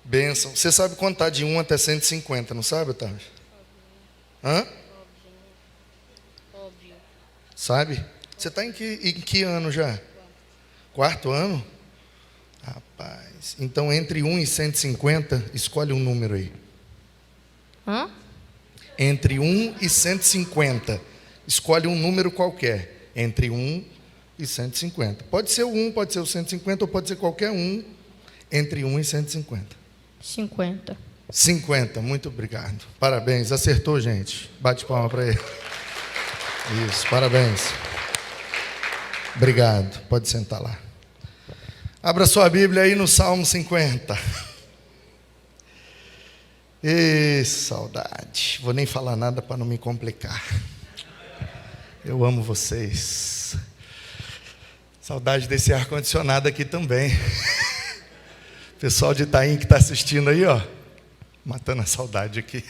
Bênção. Você sabe contar de 1 até 150, não sabe, Otávio? Hã? Óbvio. Sabe? Você está em que ano já? Quarto ano? Rapaz. Então, entre 1 e 150, escolhe um número aí. Hã? Entre 1 e 150, escolhe um número qualquer. Entre 1 e 150. Pode ser o 1, pode ser o 150, ou pode ser qualquer um entre 1 e 150. 50. 50, muito obrigado. Parabéns, acertou, gente. Bate palma para ele. Isso, parabéns. Obrigado, pode sentar lá. Abra sua Bíblia aí no Salmo 50. Ê, saudade. Vou nem falar nada para não me complicar. Eu amo vocês. Saudade desse ar-condicionado aqui também. Pessoal de Itaim que está assistindo aí, ó. Matando a saudade aqui.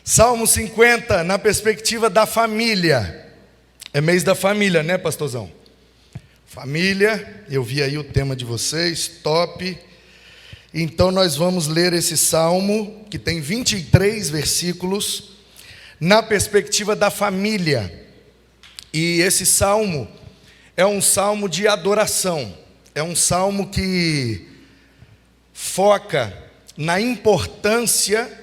Salmo 50, na perspectiva da família. É mês da família, né, pastorzão? Família, eu vi aí o tema de vocês, top. Então nós vamos ler esse salmo, que tem 23 versículos, na perspectiva da família. E esse salmo é um salmo de adoração. É um salmo que foca na importância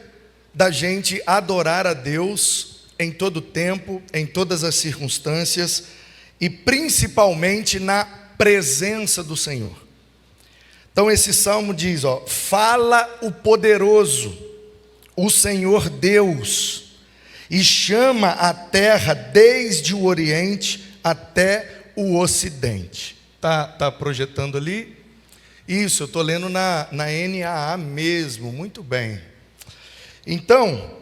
da gente adorar a Deus em todo tempo, em todas as circunstâncias, e principalmente na presença do Senhor. Então esse salmo diz, ó: fala o poderoso, o Senhor Deus, e chama a terra desde o Oriente até o Ocidente. Tá projetando ali? Isso, eu estou lendo na NAA mesmo, muito bem. Então,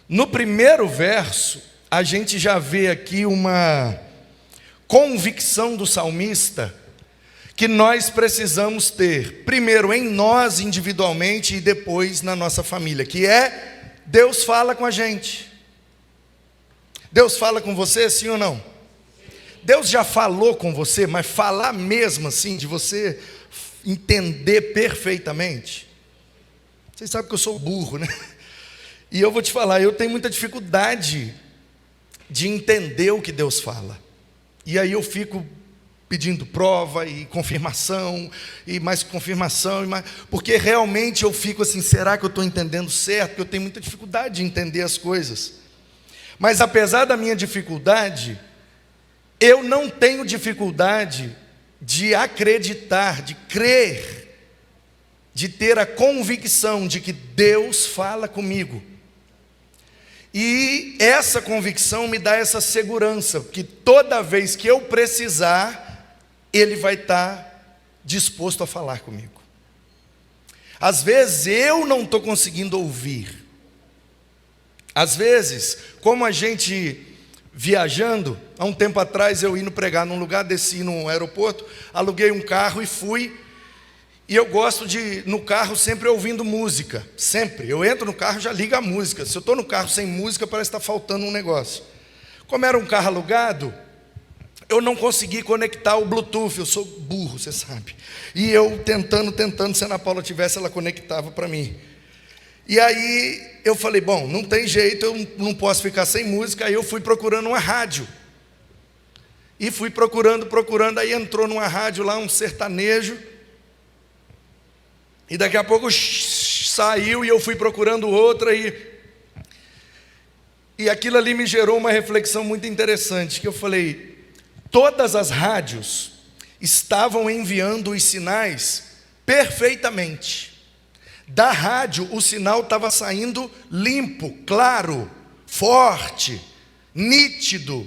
no primeiro verso, a gente já vê aqui uma convicção do salmista que nós precisamos ter, primeiro em nós individualmente e depois na nossa família, que é: Deus fala com a gente. Deus fala com você, sim ou não? Deus já falou com você, mas falar mesmo assim, de você entender perfeitamente. Vocês sabem que eu sou burro, né? E eu vou te falar, eu tenho muita dificuldade de entender o que Deus fala. E aí eu fico pedindo prova e confirmação, e mais confirmação, porque realmente eu fico assim, será que eu estou entendendo certo? Porque eu tenho muita dificuldade de entender as coisas. Mas apesar da minha dificuldade, eu não tenho dificuldade de acreditar, de crer, de ter a convicção de que Deus fala comigo. E essa convicção me dá essa segurança, que toda vez que eu precisar, Ele vai estar disposto a falar comigo. Às vezes eu não estou conseguindo ouvir. Às vezes, como a gente viajando, há um tempo atrás eu indo pregar num lugar, desci no aeroporto, aluguei um carro e fui. E eu gosto de, no carro, sempre ouvindo música, sempre. Eu entro no carro, já ligo a música. Se eu estou no carro sem música, parece que está faltando um negócio. Como era um carro alugado, eu não consegui conectar o Bluetooth. Eu sou burro, você sabe. E eu tentando, se a Ana Paula tivesse, ela conectava para mim. E aí eu falei, bom, não tem jeito, eu não posso ficar sem música. Aí eu fui procurando uma rádio. E fui procurando, aí entrou numa rádio lá, um sertanejo. E daqui a pouco saiu e eu fui procurando outra. E aquilo ali me gerou uma reflexão muito interessante, que eu falei, todas as rádios estavam enviando os sinais perfeitamente. Da rádio o sinal estava saindo limpo, claro, forte, nítido,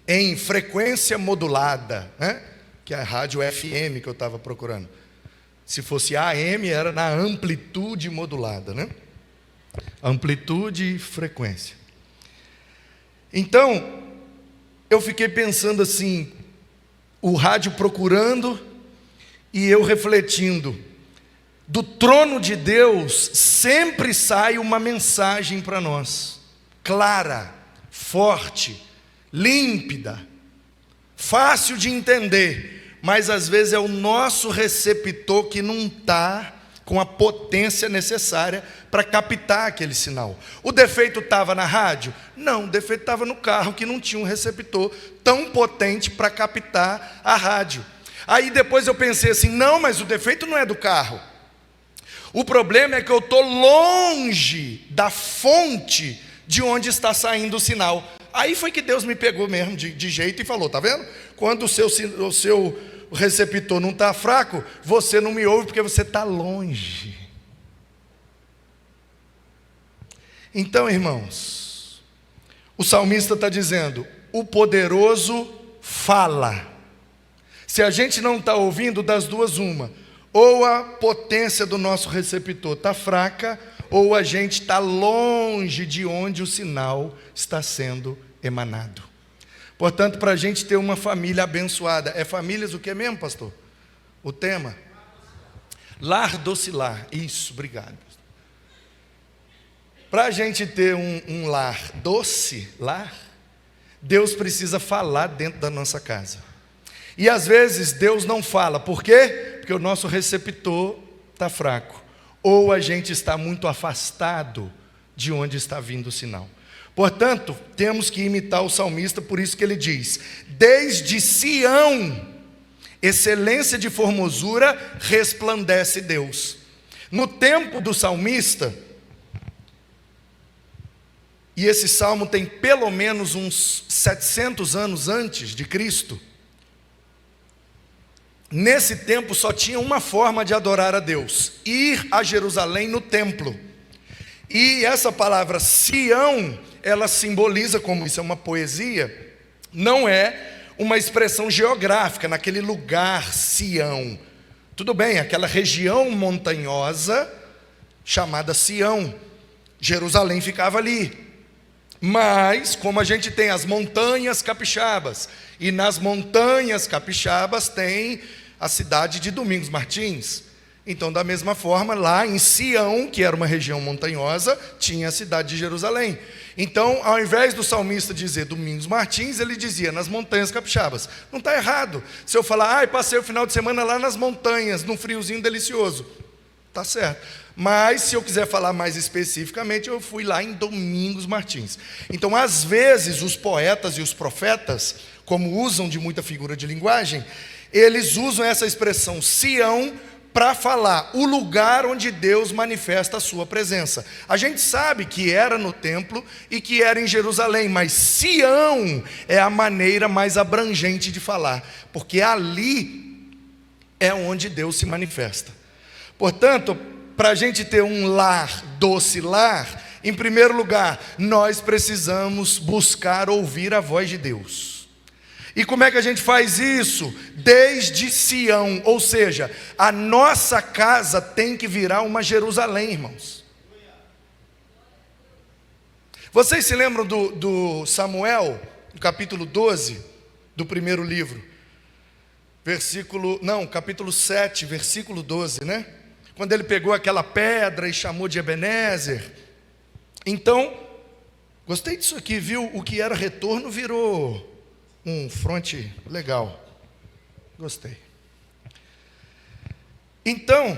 em frequência modulada, né? Que é a rádio FM que eu estava procurando. Se fosse AM, era na amplitude modulada, né? Amplitude e frequência. Então, eu fiquei pensando assim, o rádio procurando e eu refletindo. Do trono de Deus sempre sai uma mensagem para nós, clara, forte, límpida, fácil de entender, mas às vezes é o nosso receptor que não está com a potência necessária para captar aquele sinal. O defeito estava na rádio? Não, o defeito estava no carro, que não tinha um receptor tão potente para captar a rádio. Aí depois eu pensei assim, não, mas o defeito não é do carro. O problema é que eu estou longe da fonte de onde está saindo o sinal. Aí foi que Deus me pegou mesmo de jeito e falou, tá vendo? Quando o seu receptor não está fraco, você não me ouve porque você está longe. Então, irmãos, o salmista está dizendo, o poderoso fala. Se a gente não está ouvindo, das duas uma, ou a potência do nosso receptor está fraca, ou a gente está longe de onde o sinal está sendo emanado. Portanto, para a gente ter uma família abençoada, é famílias o que mesmo, pastor? O tema? Lar docilar, isso, obrigado. Para a gente ter um lar doce, Deus precisa falar dentro da nossa casa. E às vezes Deus não fala, por quê? Porque o nosso receptor está fraco, ou a gente está muito afastado de onde está vindo o sinal. Portanto, temos que imitar o salmista, por isso que ele diz, desde Sião, excelência de formosura, resplandece Deus. No tempo do salmista, e esse salmo tem pelo menos uns 700 anos antes de Cristo, nesse tempo só tinha uma forma de adorar a Deus, ir a Jerusalém no templo. E essa palavra Sião, ela simboliza, como isso é uma poesia, não é uma expressão geográfica, naquele lugar Sião. Tudo bem, aquela região montanhosa chamada Sião, Jerusalém ficava ali. Mas, como a gente tem as montanhas capixabas, e nas montanhas capixabas tem a cidade de Domingos Martins. Então, da mesma forma, lá em Sião, que era uma região montanhosa, tinha a cidade de Jerusalém. Então, ao invés do salmista dizer Domingos Martins, ele dizia nas montanhas capixabas. Não está errado. Se eu falar, passei o final de semana lá nas montanhas, num friozinho delicioso. Está certo. Mas, se eu quiser falar mais especificamente, eu fui lá em Domingos Martins. Então, às vezes, os poetas e os profetas, como usam de muita figura de linguagem, eles usam essa expressão Sião para falar o lugar onde Deus manifesta a sua presença. A gente sabe que era no templo e que era em Jerusalém, mas Sião é a maneira mais abrangente de falar, porque ali é onde Deus se manifesta. Portanto, para a gente ter um lar, doce lar, em primeiro lugar, nós precisamos buscar ouvir a voz de Deus. E como é que a gente faz isso? Desde Sião, ou seja, a nossa casa tem que virar uma Jerusalém, irmãos. Vocês se lembram do Samuel, no capítulo 12, do primeiro livro? Capítulo 7, versículo 12, né? Quando ele pegou aquela pedra e chamou de Ebenezer. Então, gostei disso aqui, viu? O que era retorno virou um fronte legal. Gostei. Então,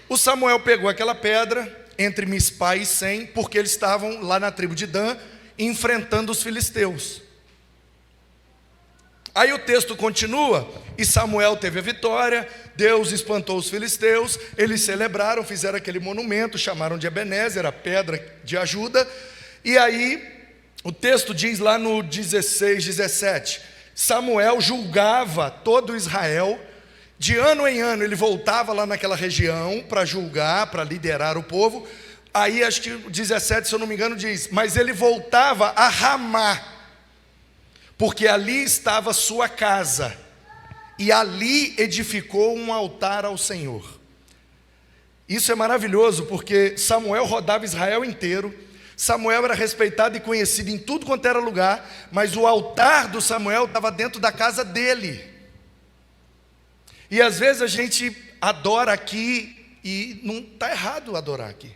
o Samuel pegou aquela pedra entre Mispá e Sem, porque eles estavam lá na tribo de Dan, enfrentando os filisteus. Aí o texto continua, e Samuel teve a vitória, Deus espantou os filisteus, eles celebraram, fizeram aquele monumento, chamaram de Ebenezer, a pedra de ajuda, e aí o texto diz lá no 16, 17, Samuel julgava todo Israel, de ano em ano ele voltava lá naquela região para julgar, para liderar o povo. Aí acho que o 17, se eu não me engano, diz, mas ele voltava a Ramá, porque ali estava sua casa, e ali edificou um altar ao Senhor. Isso é maravilhoso, porque Samuel rodava Israel inteiro, Samuel era respeitado e conhecido em tudo quanto era lugar, mas o altar do Samuel estava dentro da casa dele. E às vezes a gente adora aqui, e não está errado adorar aqui.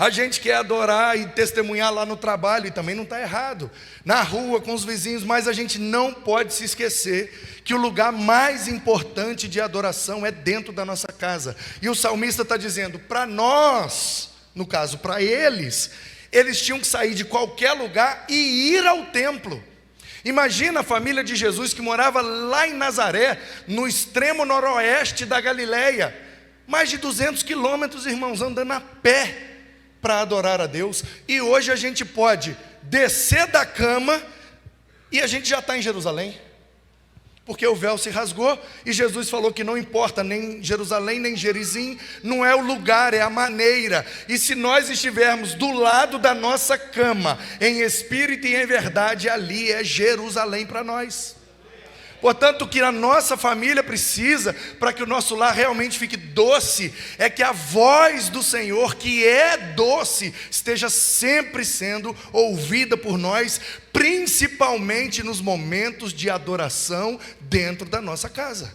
A gente quer adorar e testemunhar lá no trabalho, e também não está errado. Na rua, com os vizinhos, mas a gente não pode se esquecer que o lugar mais importante de adoração é dentro da nossa casa. E o salmista está dizendo, para nós, no caso, para eles tinham que sair de qualquer lugar e ir ao templo. Imagina a família de Jesus que morava lá em Nazaré, no extremo noroeste da Galileia. Mais de 200 quilômetros, irmãos, andando a pé para adorar a Deus. E hoje a gente pode descer da cama e a gente já está em Jerusalém, porque o véu se rasgou e Jesus falou que não importa nem Jerusalém nem Gerizim, não é o lugar, é a maneira. E se nós estivermos do lado da nossa cama, em espírito e em verdade, ali é Jerusalém para nós. Portanto, o que a nossa família precisa, para que o nosso lar realmente fique doce, é que a voz do Senhor, que é doce, esteja sempre sendo ouvida por nós, principalmente nos momentos de adoração dentro da nossa casa.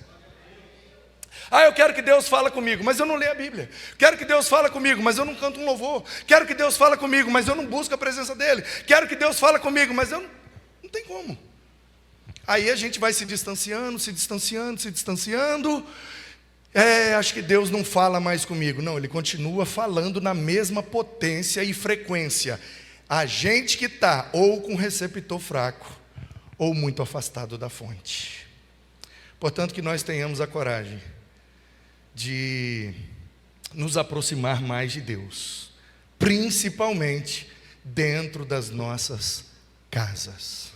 Eu quero que Deus fale comigo, mas eu não leio a Bíblia. Quero que Deus fale comigo, mas eu não canto um louvor. Quero que Deus fale comigo, mas eu não busco a presença dEle. Quero que Deus fale comigo, mas eu não tem como. Aí a gente vai se distanciando. Acho que Deus não fala mais comigo. Não, Ele continua falando na mesma potência e frequência. A gente que está ou com receptor fraco, ou muito afastado da fonte. Portanto, que nós tenhamos a coragem de nos aproximar mais de Deus, principalmente dentro das nossas casas.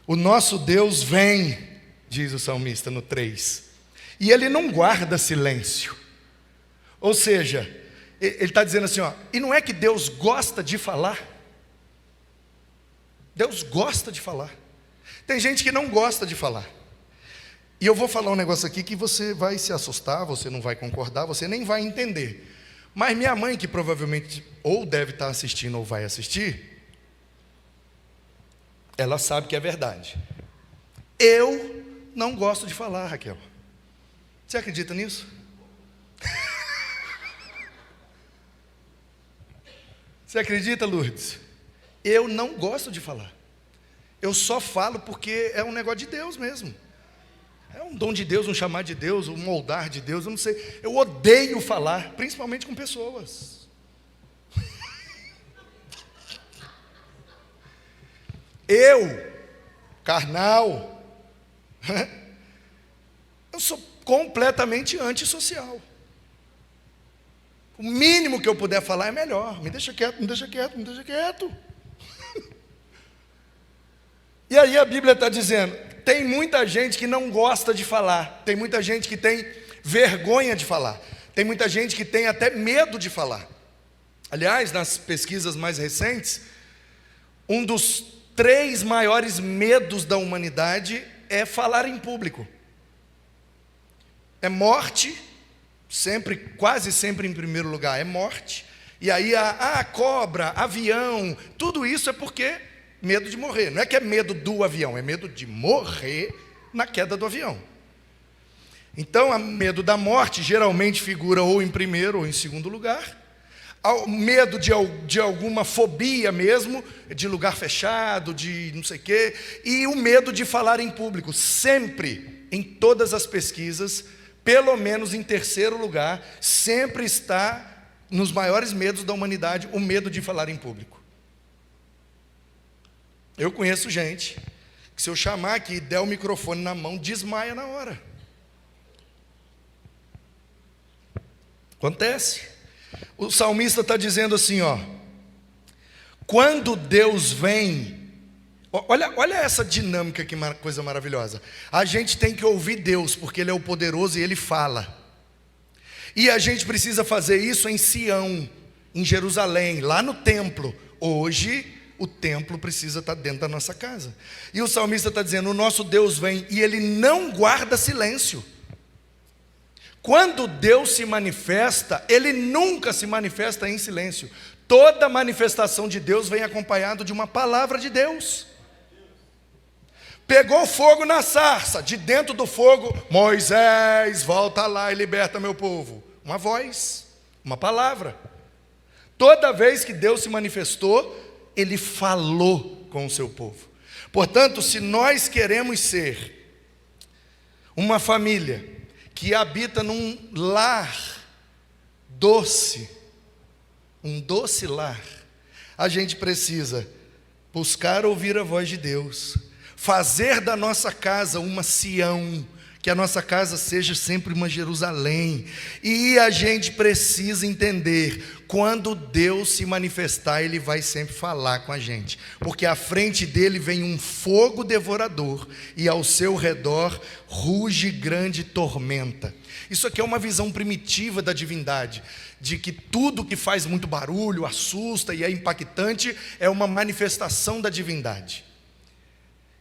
O nosso Deus vem, diz o salmista no 3, e Ele não guarda silêncio. Ou seja, Ele está dizendo assim, e não é que Deus gosta de falar? Deus gosta de falar. Tem gente que não gosta de falar. E eu vou falar um negócio aqui que você vai se assustar, você não vai concordar, você nem vai entender. Mas minha mãe, que provavelmente ou deve estar assistindo ou vai assistir, ela sabe que é verdade. Eu não gosto de falar, Raquel. Você acredita nisso? Você acredita, Lourdes? Eu não gosto de falar. Eu só falo porque é um negócio de Deus mesmo. É um dom de Deus, um chamado de Deus, um moldar de Deus, eu não sei. Eu odeio falar, principalmente com pessoas. Eu, carnal, eu sou completamente antissocial. O mínimo que eu puder falar é melhor. Me deixa quieto, me deixa quieto, me deixa quieto. E aí a Bíblia está dizendo, tem muita gente que não gosta de falar, tem muita gente que tem vergonha de falar, tem muita gente que tem até medo de falar. Aliás, nas pesquisas mais recentes, um dos 3 maiores medos da humanidade é falar em público. É morte, sempre, quase sempre em primeiro lugar, é morte. E aí a cobra, avião, tudo isso é porque medo de morrer. Não é que é medo do avião, é medo de morrer na queda do avião. Então, o medo da morte geralmente figura ou em primeiro ou em segundo lugar. O medo de alguma fobia mesmo, de lugar fechado, de não sei o quê. E o medo de falar em público. Sempre, em todas as pesquisas, pelo menos em terceiro lugar, sempre está nos maiores medos da humanidade, o medo de falar em público. Eu conheço gente que se eu chamar aqui e der o microfone na mão, desmaia na hora. Acontece. O salmista está dizendo assim, quando Deus vem, olha essa dinâmica, que coisa maravilhosa. A gente tem que ouvir Deus, porque Ele é o poderoso e Ele fala. E a gente precisa fazer isso em Sião, em Jerusalém, lá no templo. Hoje, o templo precisa estar dentro da nossa casa. E o salmista está dizendo, o nosso Deus vem e Ele não guarda silêncio. Quando Deus se manifesta, Ele nunca se manifesta em silêncio. Toda manifestação de Deus vem acompanhado de uma palavra de Deus. Pegou fogo na sarça, de dentro do fogo, Moisés, volta lá e liberta meu povo. Uma voz, uma palavra. Toda vez que Deus se manifestou, Ele falou com o seu povo. Portanto, se nós queremos ser uma família que habita num lar doce, um doce lar, a gente precisa buscar ouvir a voz de Deus, fazer da nossa casa uma Sião, que a nossa casa seja sempre uma Jerusalém. E a gente precisa entender, quando Deus se manifestar, Ele vai sempre falar com a gente, porque à frente dele vem um fogo devorador, e ao seu redor ruge grande tormenta. Isso aqui é uma visão primitiva da divindade, de que tudo que faz muito barulho, assusta e é impactante, é uma manifestação da divindade.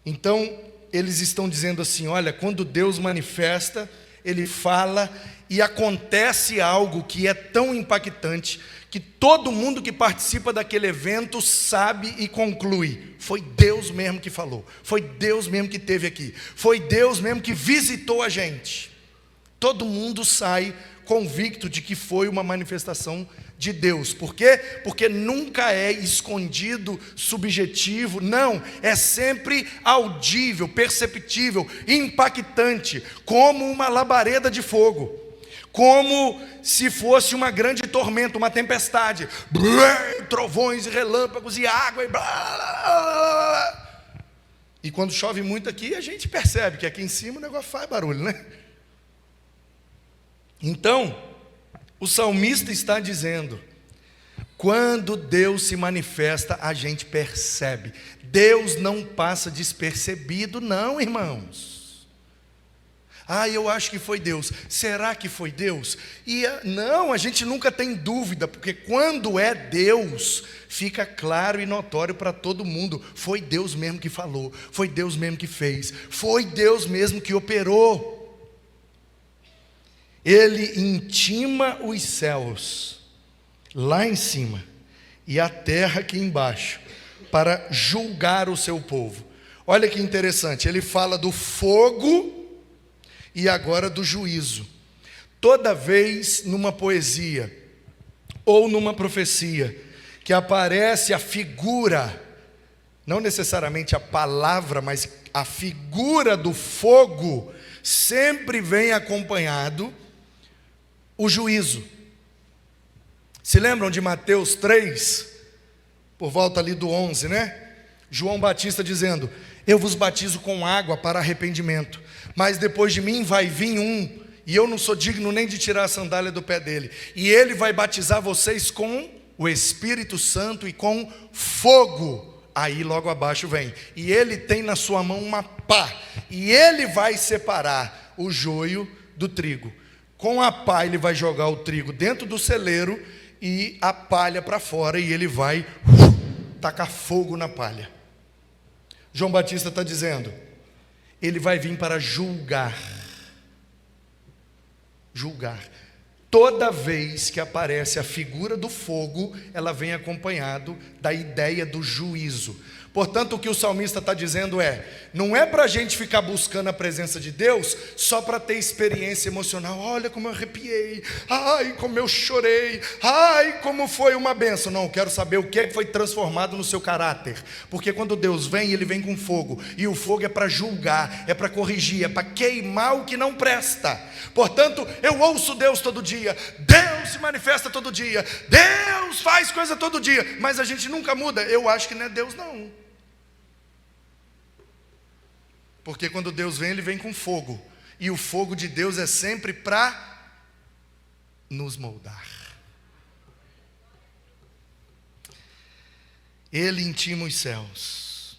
Então, eles estão dizendo assim, olha, quando Deus manifesta, Ele fala e acontece algo que é tão impactante, que todo mundo que participa daquele evento sabe e conclui, foi Deus mesmo que falou, foi Deus mesmo que esteve aqui, foi Deus mesmo que visitou a gente. Todo mundo sai convicto de que foi uma manifestação de Deus. Por quê? Porque nunca é escondido, subjetivo, não, é sempre audível, perceptível, impactante, como uma labareda de fogo, como se fosse uma grande tormenta, uma tempestade, trovões e relâmpagos e água e quando chove muito aqui, a gente percebe que aqui em cima o negócio faz barulho, né? Então, o salmista está dizendo, quando Deus se manifesta, a gente percebe. Deus não passa despercebido, não, irmãos. Eu acho que foi Deus. Será que foi Deus? Não, a gente nunca tem dúvida, porque quando é Deus, fica claro e notório para todo mundo. Foi Deus mesmo que falou, foi Deus mesmo que fez, foi Deus mesmo que operou. Ele intima os céus lá em cima e a terra aqui embaixo para julgar o seu povo. Olha que interessante, ele fala do fogo e agora do juízo. Toda vez numa poesia ou numa profecia que aparece a figura, não necessariamente a palavra, mas a figura do fogo, sempre vem acompanhado o juízo. Se lembram de Mateus 3, por volta ali do 11, né? João Batista dizendo, eu vos batizo com água para arrependimento, mas depois de mim vai vir um, e eu não sou digno nem de tirar a sandália do pé dele, e ele vai batizar vocês com o Espírito Santo e com fogo. Aí logo abaixo vem, e ele tem na sua mão uma pá, e ele vai separar o joio do trigo. Com a pá ele vai jogar o trigo dentro do celeiro e a palha para fora, e ele vai tacar fogo na palha. João Batista está dizendo, ele vai vir para julgar. Julgar. Toda vez que aparece a figura do fogo, ela vem acompanhado da ideia do juízo. Portanto, o que o salmista está dizendo não é para a gente ficar buscando a presença de Deus só para ter experiência emocional. Olha como eu arrepiei, ai como eu chorei, ai como foi uma bênção. Não, eu quero saber o que é que foi transformado no seu caráter, porque quando Deus vem, Ele vem com fogo, e o fogo é para julgar, é para corrigir, é para queimar o que não presta. Portanto, eu ouço Deus todo dia, Deus se manifesta todo dia, Deus faz coisa todo dia, mas a gente nunca muda. Eu acho que não é Deus não. Porque quando Deus vem, Ele vem com fogo, e o fogo de Deus é sempre para nos moldar. Ele intima os céus.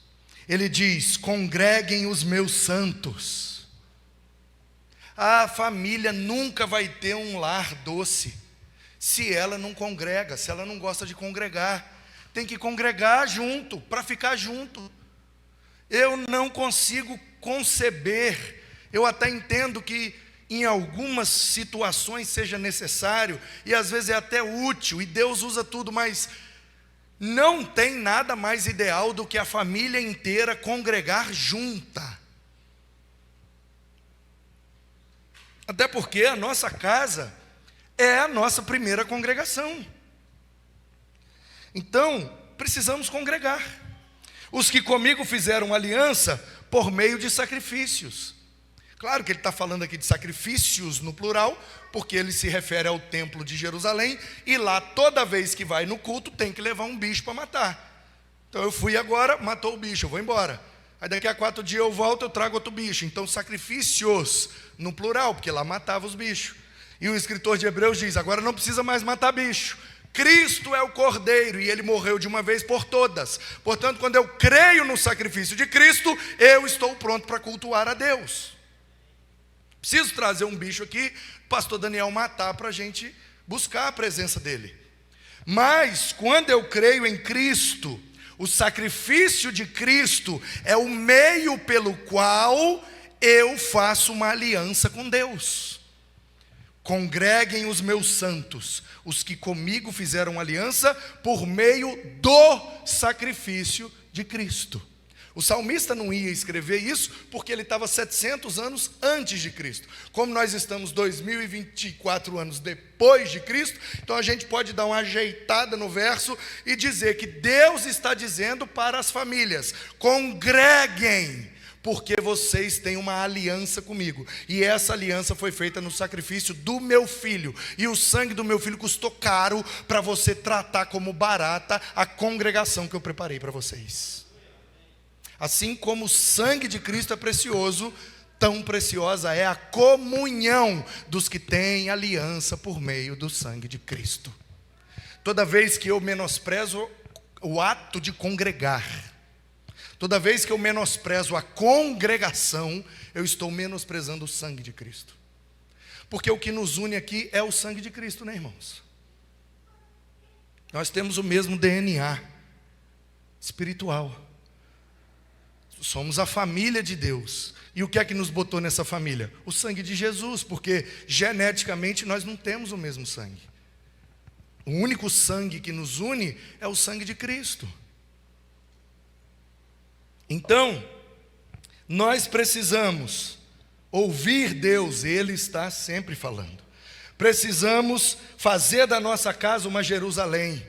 Ele diz, congreguem os meus santos. A família nunca vai ter um lar doce se ela não congrega, se ela não gosta de congregar. Tem que congregar junto, para ficar junto. Eu não consigo conceber, eu até entendo que em algumas situações seja necessário, e às vezes é até útil, e Deus usa tudo, mas não tem nada mais ideal do que a família inteira congregar junta. Até porque a nossa casa é a nossa primeira congregação. Então, precisamos congregar. Os que comigo fizeram aliança por meio de sacrifícios. Claro que ele está falando aqui de sacrifícios no plural, porque ele se refere ao templo de Jerusalém, e lá toda vez que vai no culto tem que levar um bicho para matar. Então eu fui agora, matou o bicho, eu vou embora. Aí daqui a 4 dias eu volto, eu trago outro bicho. Então sacrifícios no plural, porque lá matava os bichos. E o escritor de Hebreus diz, agora não precisa mais matar bicho. Cristo é o Cordeiro e Ele morreu de uma vez por todas. Portanto, quando eu creio no sacrifício de Cristo, eu estou pronto para cultuar a Deus. Preciso trazer um bicho aqui, pastor Daniel matar para a gente buscar a presença dele. Mas, quando eu creio em Cristo, o sacrifício de Cristo é o meio pelo qual eu faço uma aliança com Deus. Congreguem os meus santos, os que comigo fizeram aliança por meio do sacrifício de Cristo. O salmista não ia escrever isso porque ele estava 700 anos antes de Cristo. Como nós estamos 2024 anos depois de Cristo, então a gente pode dar uma ajeitada no verso e dizer que Deus está dizendo para as famílias: congreguem, porque vocês têm uma aliança comigo. E essa aliança foi feita no sacrifício do meu filho. E o sangue do meu filho custou caro para você tratar como barata a congregação que eu preparei para vocês. Assim como o sangue de Cristo é precioso, tão preciosa é a comunhão dos que têm aliança por meio do sangue de Cristo. Toda vez que eu menosprezo o ato de congregar, toda vez que eu menosprezo a congregação, eu estou menosprezando o sangue de Cristo. Porque o que nos une aqui é o sangue de Cristo, né, irmãos? Nós temos o mesmo DNA espiritual. Somos a família de Deus. E o que é que nos botou nessa família? O sangue de Jesus, porque geneticamente nós não temos o mesmo sangue. O único sangue que nos une é o sangue de Cristo. Então, nós precisamos ouvir Deus, Ele está sempre falando. Precisamos fazer da nossa casa uma Jerusalém.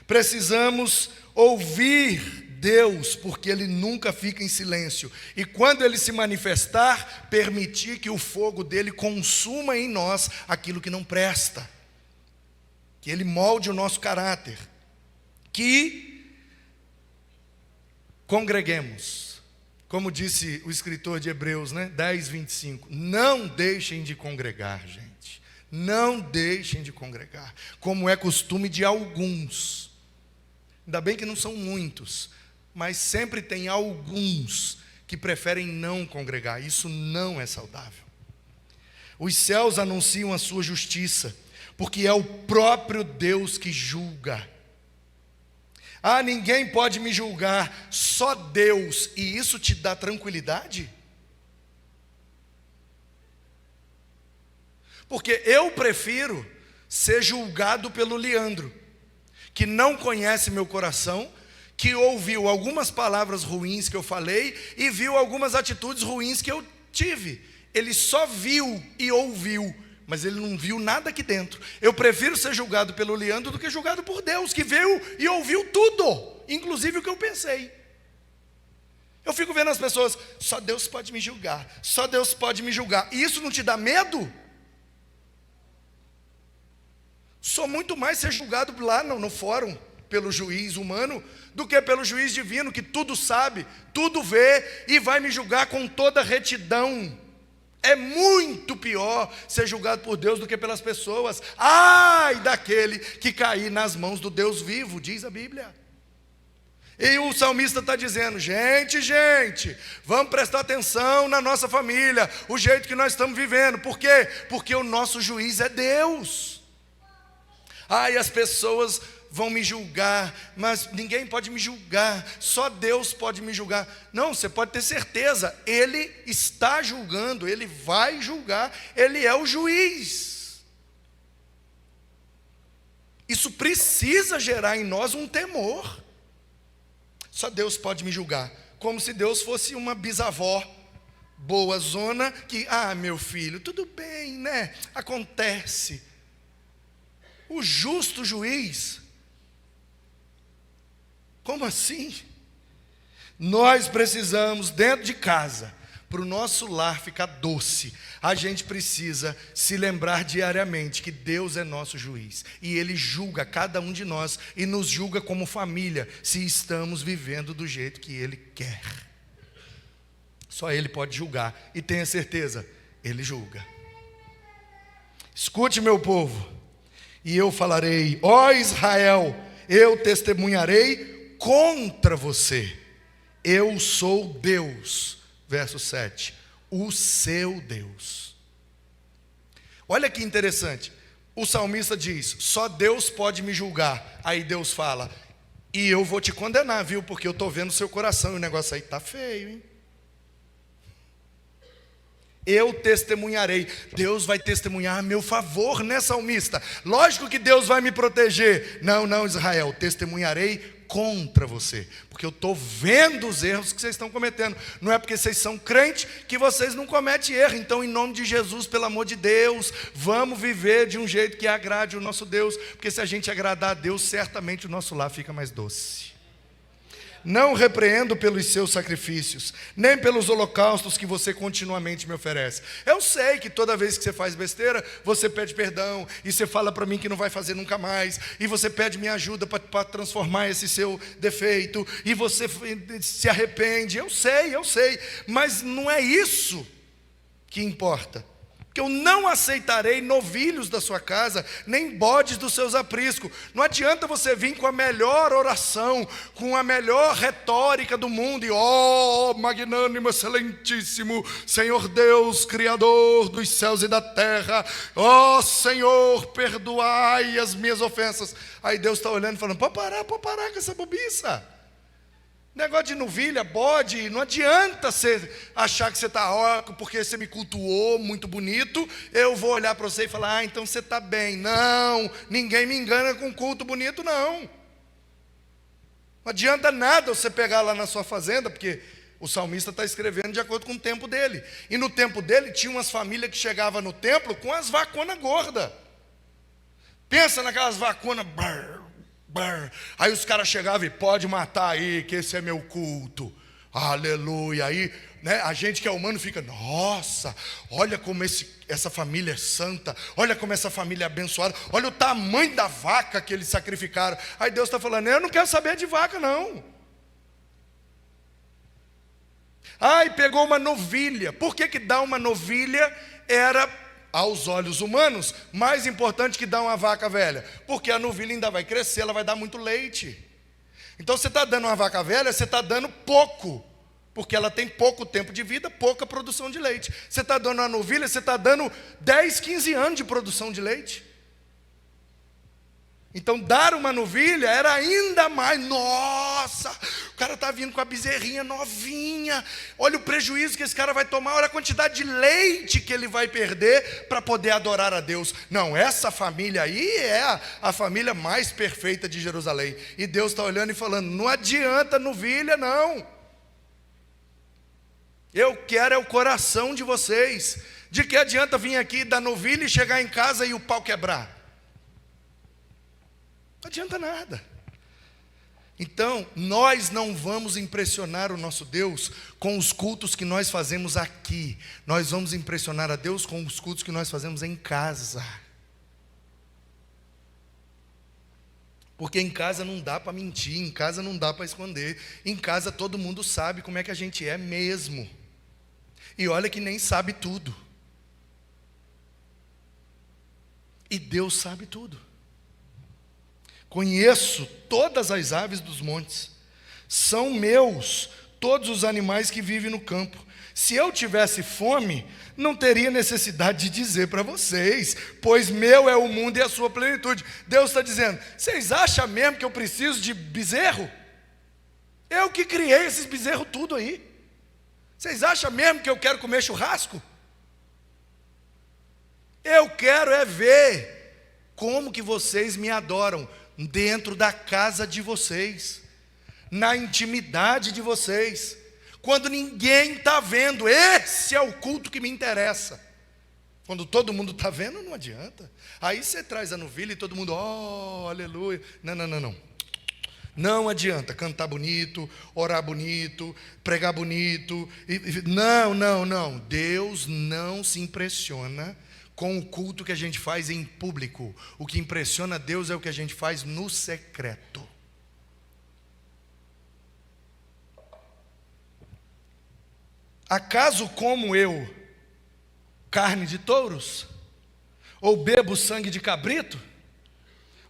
Precisamos ouvir Deus, porque Ele nunca fica em silêncio. E quando Ele se manifestar, permitir que o fogo dEle consuma em nós aquilo que não presta. Que Ele molde o nosso caráter. Que congreguemos. Como disse o escritor de Hebreus, 10:25. Não deixem de congregar, gente. Não deixem de congregar. Como é costume de alguns. Ainda bem que não são muitos. Mas sempre tem alguns que preferem não congregar. Isso não é saudável. Os céus anunciam a sua justiça, porque é o próprio Deus que julga. Ah, ninguém pode me julgar, só Deus. E isso te dá tranquilidade? Porque eu prefiro ser julgado pelo Leandro, que não conhece meu coração, que ouviu algumas palavras ruins que eu falei e viu algumas atitudes ruins que eu tive. Ele só viu e ouviu, mas ele não viu nada aqui dentro. Eu prefiro ser julgado pelo Leandro do que julgado por Deus, que viu e ouviu tudo, inclusive o que eu pensei. Eu fico vendo as pessoas, só Deus pode me julgar, só Deus pode me julgar. E isso não te dá medo? Sou muito mais ser julgado lá no fórum, pelo juiz humano, do que pelo juiz divino, que tudo sabe, tudo vê, e vai me julgar com toda retidão. É muito pior ser julgado por Deus do que pelas pessoas. Ai daquele que cair nas mãos do Deus vivo, diz a Bíblia. E o salmista está dizendo, gente, vamos prestar atenção na nossa família, o jeito que nós estamos vivendo. Por quê? Porque o nosso juiz é Deus. Ai, as pessoas vão me julgar, mas ninguém pode me julgar, só Deus pode me julgar. Não, você pode ter certeza, Ele está julgando, Ele vai julgar, Ele é o juiz. Isso precisa gerar em nós um temor. Só Deus pode me julgar, como se Deus fosse uma bisavó boa zona, que, meu filho, tudo bem, né? Acontece. O justo juiz Como assim? Nós precisamos, dentro de casa, para o nosso lar ficar doce, a gente precisa se lembrar diariamente que Deus é nosso juiz. E Ele julga cada um de nós e nos julga como família, se estamos vivendo do jeito que Ele quer. Só Ele pode julgar. E tenha certeza, Ele julga. Escute, meu povo, e eu falarei: ó Israel, eu testemunharei contra você. Eu sou Deus. Verso 7, o seu Deus. Olha que interessante, o salmista diz: só Deus pode me julgar. Aí Deus fala: e eu vou te condenar, viu, porque eu estou vendo o seu coração, e o negócio aí está feio, hein? Eu testemunharei. Deus vai testemunhar a meu favor, né, salmista? Lógico que Deus vai me proteger. Não, Israel, testemunharei contra você, porque eu estou vendo os erros que vocês estão cometendo. Não é porque vocês são crentes que vocês não cometem erro. Então, em nome de Jesus, pelo amor de Deus, vamos viver de um jeito que agrade o nosso Deus, porque se a gente agradar a Deus, certamente o nosso lar fica mais doce. Não repreendo pelos seus sacrifícios, nem pelos holocaustos que você continuamente me oferece. Eu sei que toda vez que você faz besteira, você pede perdão, e você fala para mim que não vai fazer nunca mais, e você pede minha ajuda para transformar esse seu defeito, e você se arrepende. Eu sei, mas não é isso que importa. Que eu não aceitarei novilhos da sua casa, nem bodes dos seus apriscos. Não adianta você vir com a melhor oração, com a melhor retórica do mundo, e magnânimo, excelentíssimo, Senhor Deus, Criador dos céus e da terra, Senhor, perdoai as minhas ofensas. Aí Deus está olhando e falando: pode parar com essa bobiça. Negócio de novilha, bode, não adianta você achar que você está, porque você me cultuou muito bonito, eu vou olhar para você e falar: então você está bem. Não, ninguém me engana com culto bonito, não. Não adianta nada você pegar lá na sua fazenda, porque o salmista está escrevendo de acordo com o tempo dele. E no tempo dele tinha umas famílias que chegavam no templo com as vaconas gordas. Pensa naquelas vaconas, aí os caras chegavam e: pode matar aí, que esse é meu culto, aleluia. Aí, né, a gente que é humano fica: nossa, olha como essa família é santa, olha como essa família é abençoada, olha o tamanho da vaca que eles sacrificaram. Aí Deus está falando: eu não quero saber de vaca, não. E pegou uma novilha. Por que dar uma novilha era, aos olhos humanos, mais importante que dar uma vaca velha? Porque a novilha ainda vai crescer, ela vai dar muito leite. Então você está dando uma vaca velha, você está dando pouco, porque ela tem pouco tempo de vida, pouca produção de leite. Você está dando uma novilha, você está dando 10, 15 anos de produção de leite. Então dar uma novilha era ainda mais: nossa, o cara está vindo com a bezerrinha novinha, olha o prejuízo que esse cara vai tomar, olha a quantidade de leite que ele vai perder para poder adorar a Deus. Não, essa família aí é a família mais perfeita de Jerusalém. E Deus está olhando e falando: não adianta novilha, não. Eu quero é o coração de vocês. De que adianta vir aqui dar novilha e chegar em casa e o pau quebrar? Não adianta nada. Então, nós não vamos impressionar o nosso Deus com os cultos que nós fazemos aqui. Nós vamos impressionar a Deus com os cultos que nós fazemos em casa. Porque em casa não dá para mentir, em casa não dá para esconder. Em casa todo mundo sabe como é que a gente é mesmo. E olha que nem sabe tudo. E Deus sabe tudo. Conheço todas as aves dos montes, são meus todos os animais que vivem no campo. Se eu tivesse fome, não teria necessidade de dizer para vocês, pois meu é o mundo e a sua plenitude. Deus está dizendo: vocês acham mesmo que eu preciso de bezerro? Eu que criei esses bezerros tudo aí. Vocês acham mesmo que eu quero comer churrasco? Eu quero é ver como que vocês me adoram dentro da casa de vocês, na intimidade de vocês, quando ninguém está vendo. Esse é o culto que me interessa. Quando todo mundo está vendo, não adianta. Aí você traz a novilha e todo mundo: aleluia. Não. Não adianta cantar bonito, orar bonito, pregar bonito. Não. Deus não se impressiona com o culto que a gente faz em público. O que impressiona Deus é o que a gente faz no secreto. Acaso como eu carne de touros? Ou bebo sangue de cabrito?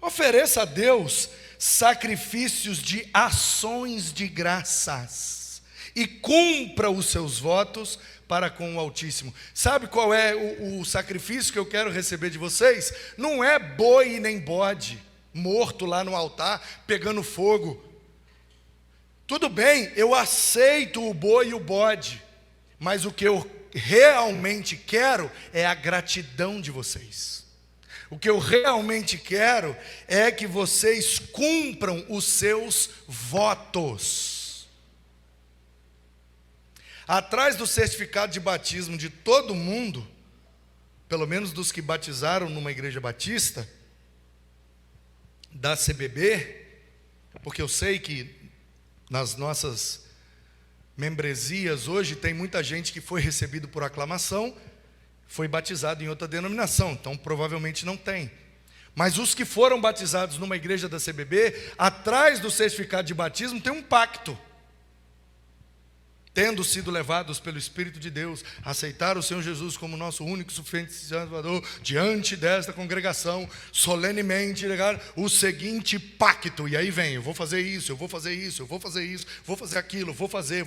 Ofereça a Deus sacrifícios de ações de graças e cumpra os seus votos para com o Altíssimo. Sabe qual é o sacrifício que eu quero receber de vocês? Não é boi nem bode morto lá no altar pegando fogo. Tudo bem, eu aceito o boi e o bode, mas o que eu realmente quero é a gratidão de vocês. O que eu realmente quero é que vocês cumpram os seus votos. Atrás do certificado de batismo de todo mundo, pelo menos dos que batizaram numa igreja batista, da CBB, porque eu sei que nas nossas membresias hoje tem muita gente que foi recebido por aclamação, foi batizado em outra denominação, então provavelmente não tem. Mas os que foram batizados numa igreja da CBB, atrás do certificado de batismo tem um pacto. Tendo sido levados pelo Espírito de Deus, aceitar o Senhor Jesus como nosso único e suficiente Salvador, diante desta congregação, solenemente negar o seguinte pacto. E aí vem, eu vou fazer isso, eu vou fazer isso, eu vou fazer isso, vou fazer aquilo, vou fazer.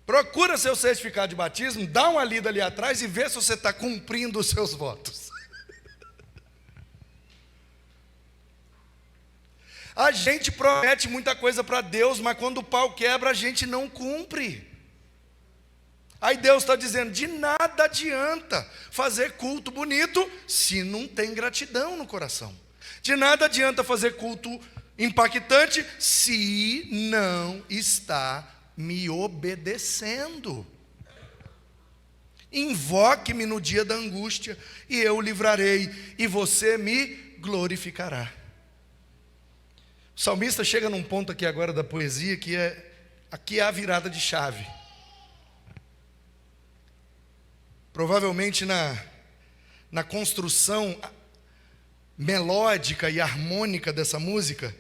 Procura seu certificado de batismo, dá uma lida ali atrás e vê se você está cumprindo os seus votos. A gente promete muita coisa para Deus, mas quando o pau quebra, a gente não cumpre. Aí Deus está dizendo, de nada adianta fazer culto bonito se não tem gratidão no coração. De nada adianta fazer culto impactante se não está me obedecendo. Invoque-me no dia da angústia, e eu o livrarei, e você me glorificará. O salmista chega num ponto aqui agora da poesia, que aqui é a virada de chave. Provavelmente na construção melódica e harmônica dessa música,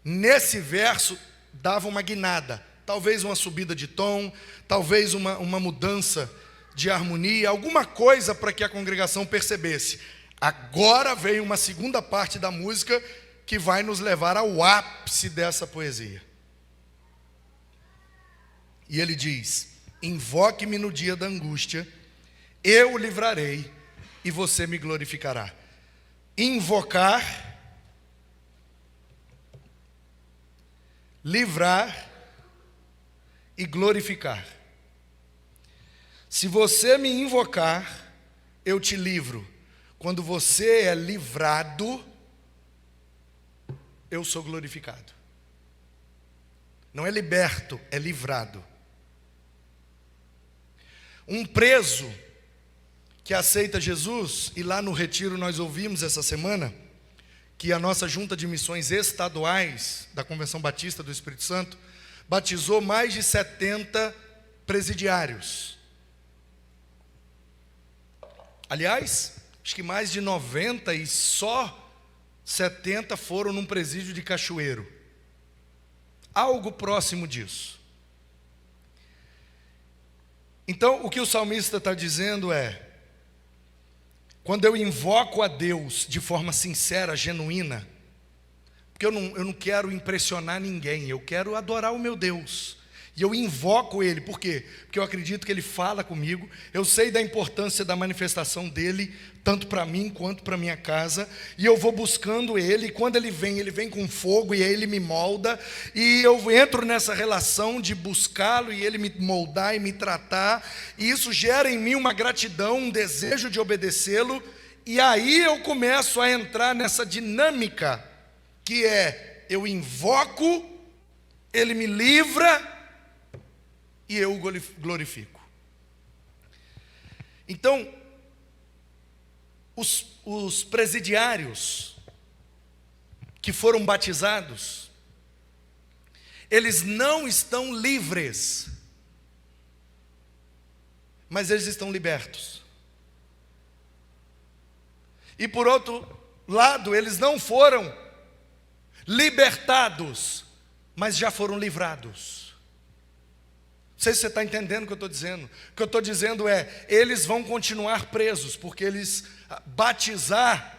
nesse verso dava uma guinada. Talvez uma subida de tom, talvez uma mudança de harmonia, alguma coisa para que a congregação percebesse. Agora veio uma segunda parte da música que vai nos levar ao ápice dessa poesia. E ele diz, invoque-me no dia da angústia, eu o livrarei e você me glorificará. Invocar, livrar e glorificar. Se você me invocar, eu te livro. Quando você é livrado, eu sou glorificado. Não é liberto, é livrado. Um preso que aceita Jesus, e lá no retiro nós ouvimos essa semana, que a nossa junta de missões estaduais da Convenção Batista do Espírito Santo batizou mais de 70 presidiários. Aliás, acho que mais de 90 e só 70 foram num presídio de Cachoeiro. Algo próximo disso. Então, o que o salmista está dizendo é, quando eu invoco a Deus de forma sincera, genuína, porque eu não quero impressionar ninguém, eu quero adorar o meu Deus. E eu invoco Ele, por quê? Porque eu acredito que Ele fala comigo, eu sei da importância da manifestação dEle, tanto para mim quanto para minha casa, e eu vou buscando Ele, e quando Ele vem com fogo, e aí Ele me molda, e eu entro nessa relação de buscá-lo, e Ele me moldar e me tratar, e isso gera em mim uma gratidão, um desejo de obedecê-lo, e aí eu começo a entrar nessa dinâmica, que é, eu invoco, Ele me livra, e eu o glorifico. Então, os presidiários que foram batizados, eles não estão livres, mas eles estão libertos. E por outro lado, eles não foram libertados, mas já foram livrados. Não sei se você está entendendo o que eu estou dizendo. O que eu estou dizendo é, eles vão continuar presos, porque eles batizar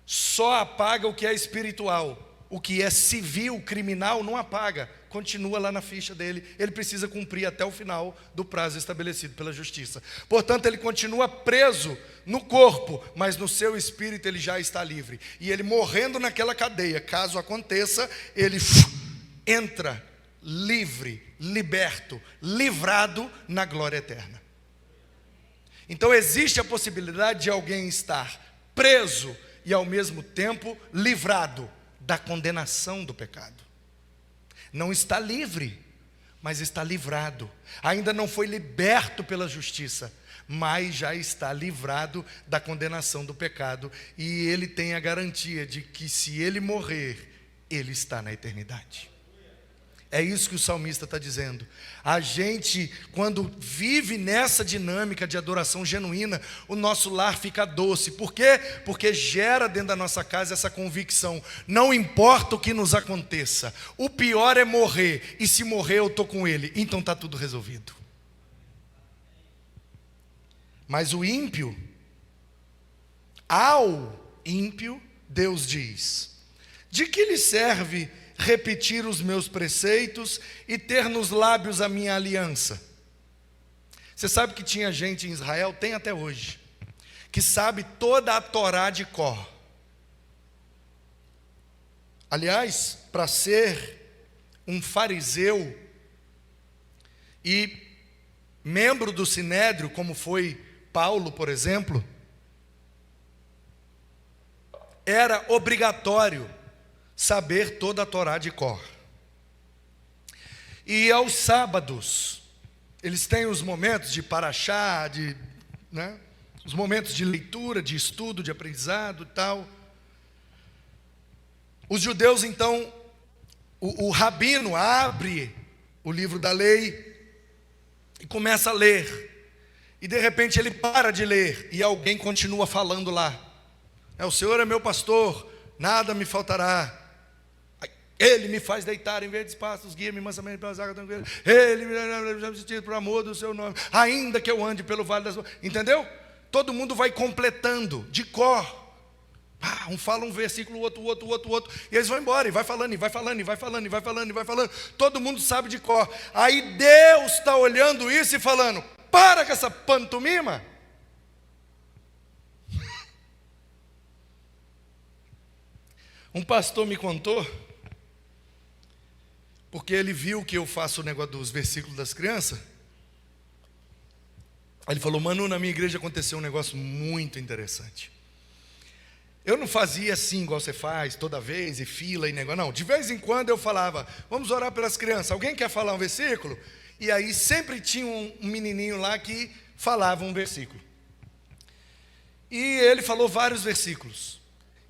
só apaga o que é espiritual. O que é civil, criminal, não apaga, continua lá na ficha dele. Ele precisa cumprir até o final do prazo estabelecido pela justiça. Portanto, ele continua preso no corpo, mas no seu espírito ele já está livre. E ele morrendo naquela cadeia, caso aconteça, ele entra livre, liberto, livrado na glória eterna. Então existe a possibilidade de alguém estar preso e ao mesmo tempo livrado da condenação do pecado. Não está livre, mas está livrado. Ainda não foi liberto pela justiça, mas já está livrado da condenação do pecado. E ele tem a garantia de que se ele morrer, ele está na eternidade. É isso que o salmista está dizendo. A gente, quando vive nessa dinâmica de adoração genuína, o nosso lar fica doce. Por quê? Porque gera dentro da nossa casa essa convicção. Não importa o que nos aconteça, o pior é morrer. E se morrer eu estou com ele, então está tudo resolvido. Mas o ímpio, ao ímpio, Deus diz: de que lhe serve repetir os meus preceitos e ter nos lábios a minha aliança? Você sabe que tinha gente em Israel, tem até hoje, que sabe toda a Torá de cor. Aliás, para ser um fariseu e membro do Sinédrio, como foi Paulo, por exemplo, era obrigatório saber toda a Torá de cor. E aos sábados, eles têm os momentos de paraxá, os momentos de leitura, de estudo, de aprendizado e tal. Os judeus, então, o rabino abre o livro da lei e começa a ler. E de repente ele para de ler e alguém continua falando lá. O Senhor é meu pastor, nada me faltará. Ele me faz deitar em verdes pastos, guia-me mansamente pelas águas tranquilas. Ele me tira por amor do seu nome, ainda que eu ande pelo vale das... Entendeu? Todo mundo vai completando de cor. Um fala um versículo, outro. E eles vão embora, e vai falando, e vai falando, e vai falando, e vai falando, e vai falando. Todo mundo sabe de cor. Aí Deus está olhando isso e falando: para com essa pantomima. Um pastor me contou, porque ele viu que eu faço o negócio dos versículos das crianças. Aí ele falou: Manu, na minha igreja aconteceu um negócio muito interessante. Eu não fazia assim igual você faz, toda vez, e fila e negócio. Não, de vez em quando eu falava: vamos orar pelas crianças. Alguém quer falar um versículo? E aí sempre tinha um menininho lá que falava um versículo. E ele falou vários versículos.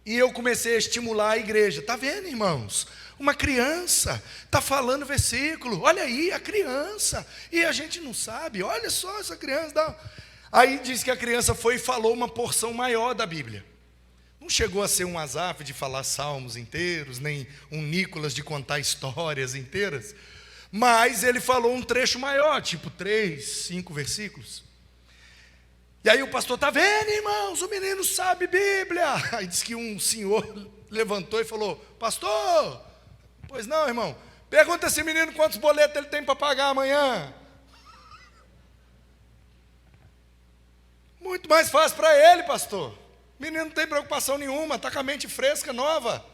E eu comecei a estimular a igreja. Está vendo, irmãos? Uma criança está falando versículo. Olha aí, a criança. E a gente não sabe. Olha só essa criança. Aí diz que a criança foi e falou uma porção maior da Bíblia. Não chegou a ser um Asaf de falar salmos inteiros, nem um Nicolas de contar histórias inteiras. Mas ele falou um trecho maior, tipo 3, 5 versículos. E aí o pastor: está vendo, irmãos? O menino sabe Bíblia. Aí diz que um senhor levantou e falou: pastor, pois não, irmão, pergunta esse menino quantos boletos ele tem para pagar amanhã. Muito mais fácil para ele, pastor. O menino não tem preocupação nenhuma, está com a mente fresca, nova.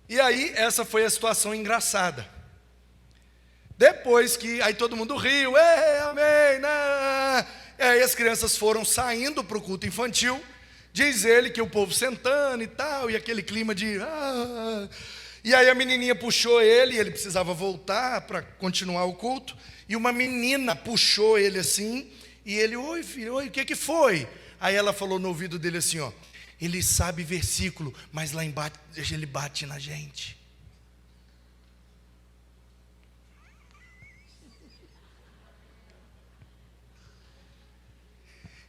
E aí essa foi a situação engraçada. Depois que, aí todo mundo riu, amém, né? E aí as crianças foram saindo para o culto infantil. Diz ele que o povo sentando e tal, e aquele clima de... E aí a menininha puxou ele, e ele precisava voltar para continuar o culto. E uma menina puxou ele assim, e ele: oi filho, oi, o que foi? Aí ela falou no ouvido dele assim: Ele sabe versículo, mas lá embaixo ele bate na gente.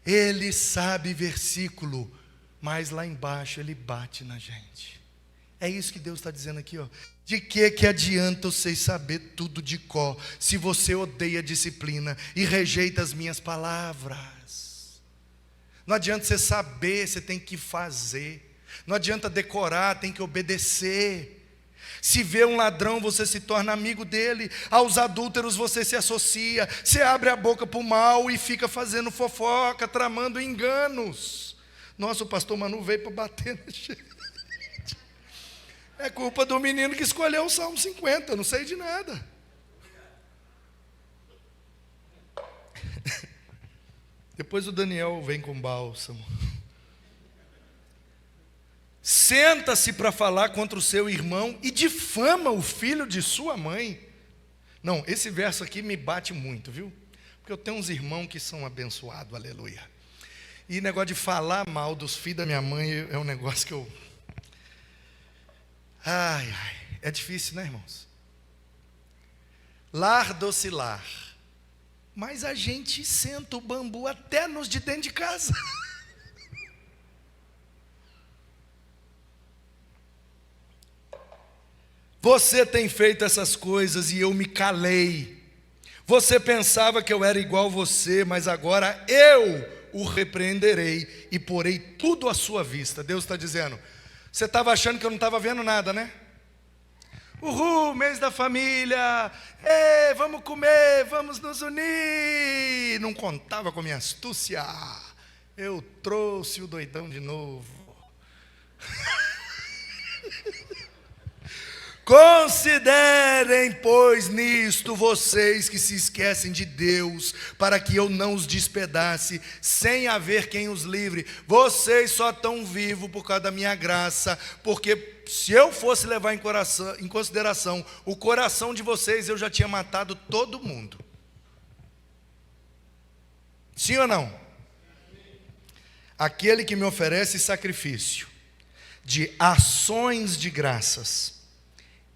Ele sabe versículo, mas lá embaixo ele bate na gente. É isso que Deus está dizendo aqui, ó. De que adianta vocês saber tudo de cor, se você odeia a disciplina e rejeita as minhas palavras? Não adianta você saber, você tem que fazer. Não adianta decorar, tem que obedecer. Se vê um ladrão, você se torna amigo dele. Aos adúlteros você se associa. Você abre a boca para o mal e fica fazendo fofoca, tramando enganos. Nossa, o pastor Manu veio para bater na gente. É culpa do menino que escolheu o Salmo 50, eu não sei de nada. Depois o Daniel vem com bálsamo. Senta-se para falar contra o seu irmão e difama o filho de sua mãe. Não, esse verso aqui me bate muito, viu? Porque eu tenho uns irmãos que são abençoados, aleluia. E negócio de falar mal dos filhos da minha mãe é um negócio que eu... Ai, é difícil, né, irmãos? Lar doce lar. Mas a gente senta o bambu até nos de dentro de casa. Você tem feito essas coisas e eu me calei. Você pensava que eu era igual a você, mas agora eu o repreenderei e porei tudo à sua vista. Deus está dizendo, você estava achando que eu não estava vendo nada, né? Uhul, mês da família, ei, vamos comer, vamos nos unir. Não contava com a minha astúcia. Eu trouxe o doidão de novo. Considerem, pois, nisto vocês que se esquecem de Deus, para que eu não os despedace, sem haver quem os livre. Vocês só estão vivos por causa da minha graça, porque se eu fosse levar em consideração o coração de vocês, eu já tinha matado todo mundo. Sim ou não? Aquele que me oferece sacrifício de ações de graças,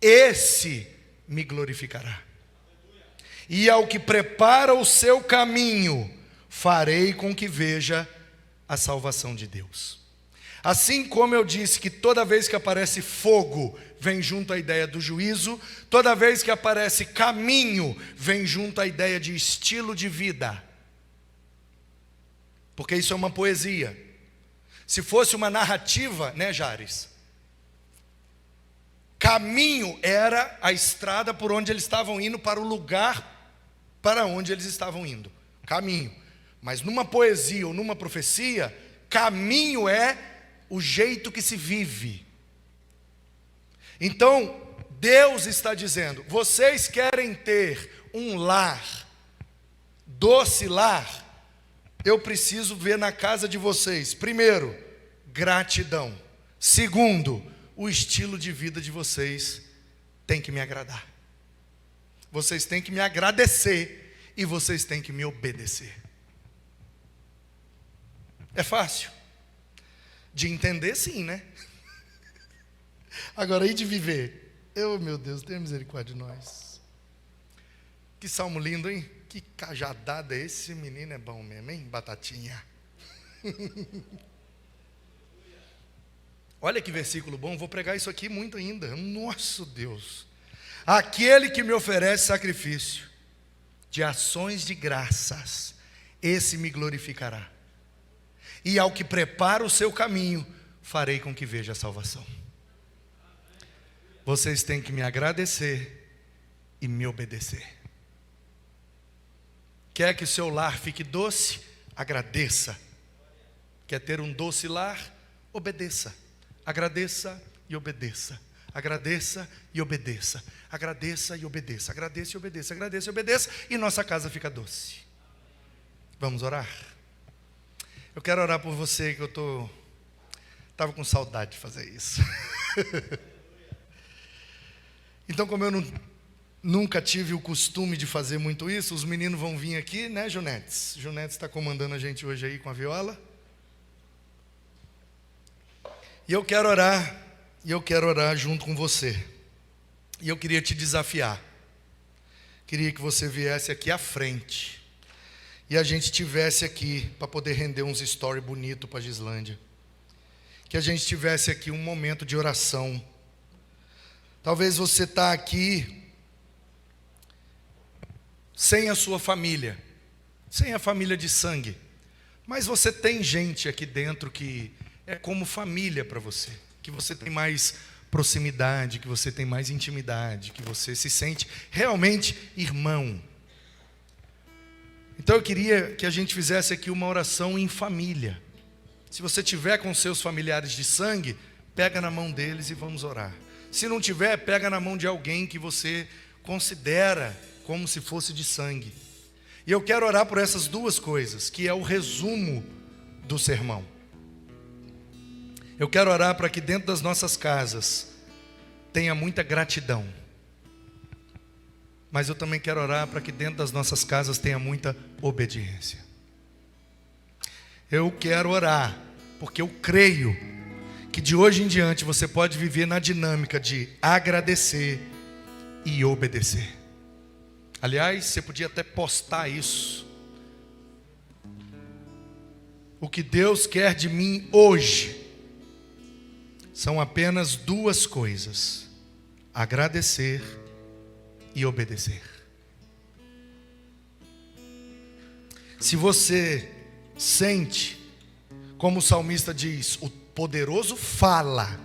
esse me glorificará. E ao que prepara o seu caminho, farei com que veja a salvação de Deus. Assim como eu disse que toda vez que aparece fogo, vem junto a ideia do juízo, toda vez que aparece caminho, vem junto a ideia de estilo de vida. Porque isso é uma poesia. Se fosse uma narrativa, né, Jares? Caminho era a estrada por onde eles estavam indo para o lugar para onde eles estavam indo. Caminho. Mas numa poesia ou numa profecia, caminho é o jeito que se vive. Então, Deus está dizendo, vocês querem ter um lar, doce lar, eu preciso ver na casa de vocês, primeiro, gratidão. Segundo, o estilo de vida de vocês tem que me agradar. Vocês têm que me agradecer e vocês têm que me obedecer. É fácil? De entender, sim, né? Agora, e de viver? Meu Deus, tenha misericórdia de nós. Que salmo lindo, hein? Que cajadada, esse menino é bom mesmo, hein? Batatinha. Olha que versículo bom, vou pregar isso aqui muito ainda. Nosso Deus. Aquele que me oferece sacrifício de ações de graças, esse me glorificará. E ao que prepara o seu caminho, farei com que veja a salvação. Vocês têm que me agradecer e me obedecer. Quer que o seu lar fique doce? Agradeça. Quer ter um doce lar? Obedeça. Agradeça e obedeça. Agradeça e obedeça. Agradeça e obedeça. Agradeça e obedeça. Agradeça e obedeça. E nossa casa fica doce. Vamos orar? Eu quero orar por você, que eu estava com saudade de fazer isso. Então, como eu nunca tive o costume de fazer muito isso, os meninos vão vir aqui, né, Junetes? Junetes está comandando a gente hoje aí com a viola. E eu quero orar junto com você. E eu queria te desafiar. Queria que você viesse aqui à frente. E a gente tivesse aqui para poder render uns stories bonitos para a Gislândia. Que a gente tivesse aqui um momento de oração. Talvez você está aqui sem a sua família, sem a família de sangue. Mas você tem gente aqui dentro que é como família para você. Que você tem mais proximidade, que você tem mais intimidade, que você se sente realmente irmão. Então eu queria que a gente fizesse aqui uma oração em família. Se você tiver com seus familiares de sangue, pega na mão deles e vamos orar. Se não tiver, pega na mão de alguém que você considera como se fosse de sangue. E eu quero orar por essas duas coisas, que é o resumo do sermão. Eu quero orar para que dentro das nossas casas tenha muita gratidão. Mas eu também quero orar para que dentro das nossas casas tenha muita obediência. Eu quero orar, porque eu creio que de hoje em diante você pode viver na dinâmica de agradecer e obedecer. Aliás, você podia até postar isso. O que Deus quer de mim hoje são apenas duas coisas: agradecer e obedecer. Se você sente, como o salmista diz, o poderoso fala,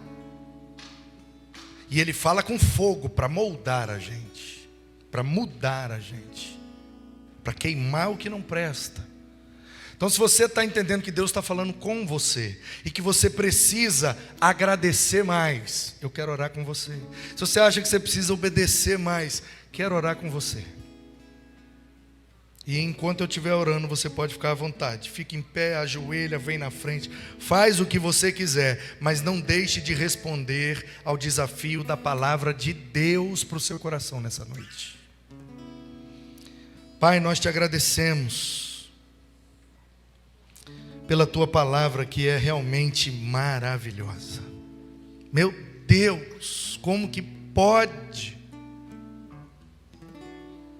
e ele fala com fogo para moldar a gente, para mudar a gente, para queimar o que não presta. Então, se você está entendendo que Deus está falando com você e que você precisa agradecer mais, eu quero orar com você. Se você acha que você precisa obedecer mais, quero orar com você. E enquanto eu estiver orando, você pode ficar à vontade. Fique em pé, ajoelha, vem na frente, faz o que você quiser, mas não deixe de responder ao desafio da palavra de Deus para o seu coração nessa noite. Pai, nós te agradecemos pela tua palavra, que é realmente maravilhosa. Meu Deus, como que pode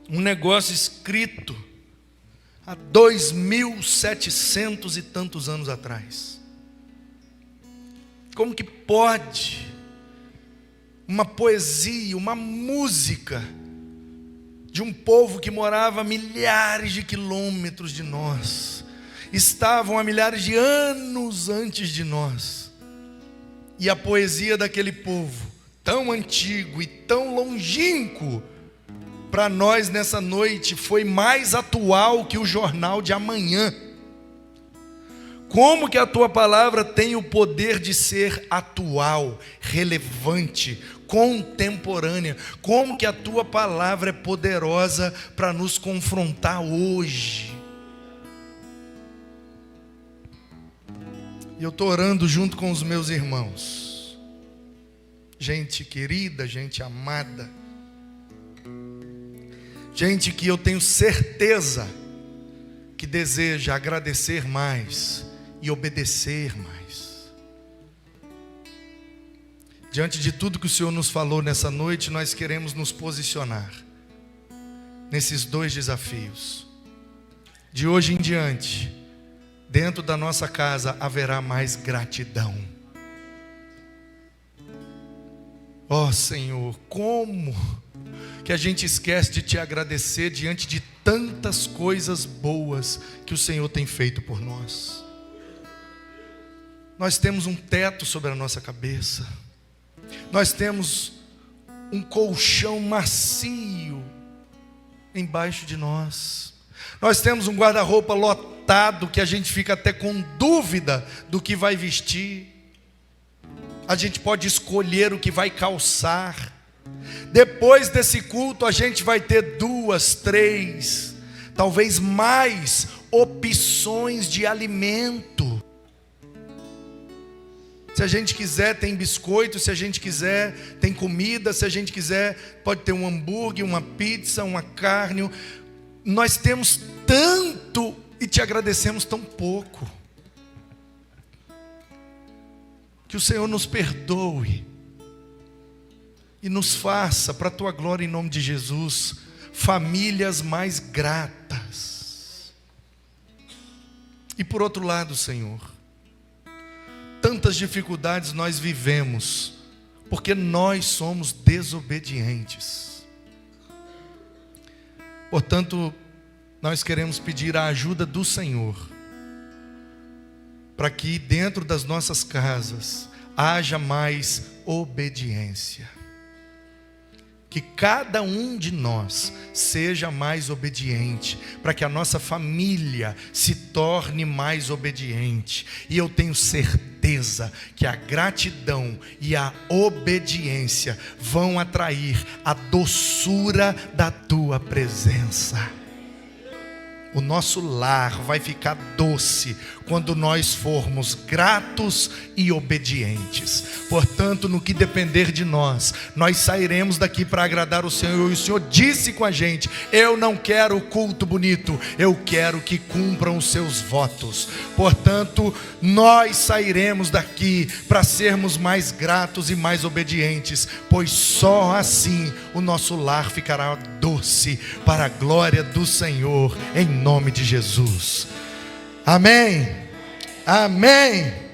um negócio escrito há 2700 e tantos anos atrás? Como que pode uma poesia, uma música de um povo que morava a milhares de quilômetros de nós, estavam há milhares de anos antes de nós, e a poesia daquele povo, tão antigo e tão longínquo, para nós nessa noite foi mais atual que o jornal de amanhã. Como que a tua palavra tem o poder de ser atual, relevante, contemporânea? Como que a tua palavra é poderosa para nos confrontar hoje? E eu estou orando junto com os meus irmãos, gente querida, gente amada, gente que eu tenho certeza que deseja agradecer mais e obedecer mais. Diante de tudo que o Senhor nos falou nessa noite, nós queremos nos posicionar nesses dois desafios. De hoje em diante, dentro da nossa casa haverá mais gratidão. Ó Senhor, como que a gente esquece de te agradecer diante de tantas coisas boas que o Senhor tem feito por nós. Nós temos um teto sobre a nossa cabeça, nós temos um colchão macio embaixo de nós, nós temos um guarda-roupa lotado que a gente fica até com dúvida do que vai vestir. A gente pode escolher o que vai calçar. Depois desse culto a gente vai ter 2, 3, talvez mais opções de alimento. Se a gente quiser tem biscoito, se a gente quiser tem comida, se a gente quiser pode ter um hambúrguer, uma pizza, uma carne. Nós temos tanto e te agradecemos tão pouco. Que Que o Senhor nos perdoe e nos faça, para a tua glória, em nome de Jesus, famílias mais gratas. E por outro lado, Senhor, tantas dificuldades nós vivemos porque nós somos desobedientes. Portanto, nós queremos pedir a ajuda do Senhor para que dentro das nossas casas haja mais obediência. Que cada um de nós seja mais obediente, para que a nossa família se torne mais obediente. E eu tenho certeza que a gratidão e a obediência vão atrair a doçura da tua presença. O nosso lar vai ficar doce quando nós formos gratos e obedientes. Portanto, no que depender de nós, nós sairemos daqui para agradar o Senhor. E o Senhor disse com a gente: eu não quero culto bonito, eu quero que cumpram os seus votos. Portanto, nós sairemos daqui para sermos mais gratos e mais obedientes, pois só assim o nosso lar ficará doce para a glória do Senhor, em nome de Jesus. Amém. Amém.